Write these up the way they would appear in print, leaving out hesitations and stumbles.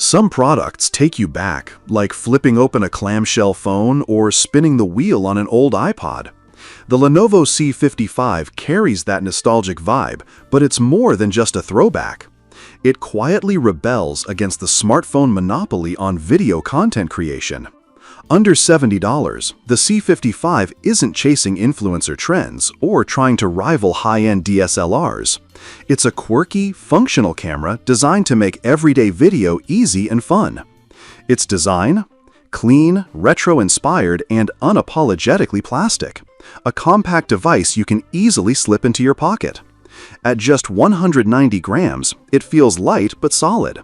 Some products take you back, like flipping open a clamshell phone or spinning the wheel on an old iPod. The Lenovo C55 carries that nostalgic vibe, but it's more than just a throwback. It quietly rebels against the smartphone monopoly on video content creation. Under $70, the C55 isn't chasing influencer trends or trying to rival high-end DSLRs. It's a quirky, functional camera designed to make everyday video easy and fun. Its design? Clean, retro-inspired, and unapologetically plastic. A compact device you can easily slip into your pocket. At just 190 grams, it feels light but solid.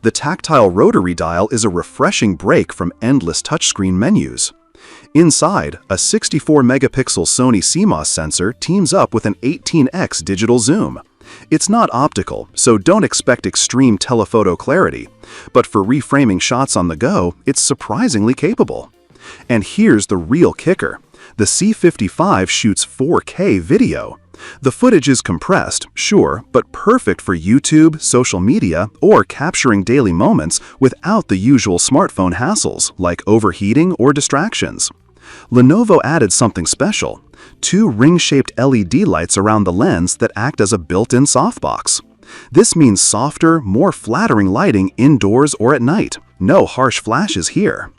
The tactile rotary dial is a refreshing break from endless touchscreen menus. Inside, a 64-megapixel Sony CMOS sensor teams up with an 18x digital zoom. It's not optical, so don't expect extreme telephoto clarity, but for reframing shots on the go, it's surprisingly capable. And here's the real kicker. The C55 shoots 4K video. The footage is compressed, sure, but perfect for YouTube, social media, or capturing daily moments without the usual smartphone hassles like overheating or distractions. Lenovo added something special: 2 ring-shaped LED lights around the lens that act as a built-in softbox. This means softer, more flattering lighting indoors or at night. No harsh flashes here.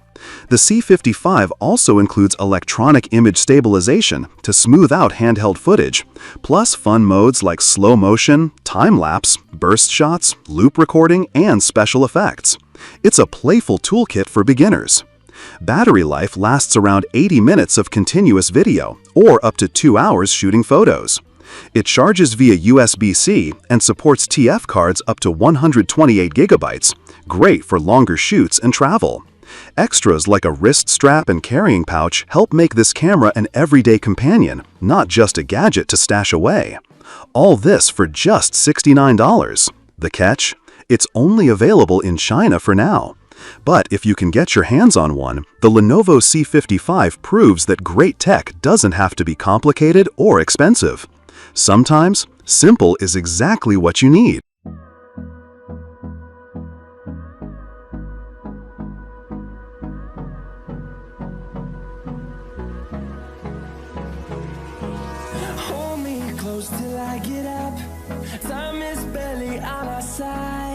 The C55 also includes electronic image stabilization to smooth out handheld footage, plus fun modes like slow motion, time-lapse, burst shots, loop recording, and special effects. It's a playful toolkit for beginners. Battery life lasts around 80 minutes of continuous video, or up to 2 hours shooting photos. It charges via USB-C and supports TF cards up to 128 gigabytes, great for longer shoots and travel. Extras like a wrist strap and carrying pouch help make this camera an everyday companion, not just a gadget to stash away. All this for just $69. The catch? It's only available in China for now. But if you can get your hands on one, the Lenovo C55 proves that great tech doesn't have to be complicated or expensive. Sometimes, simple is exactly what you need. Hold me close till I get up. Time is barely on our side.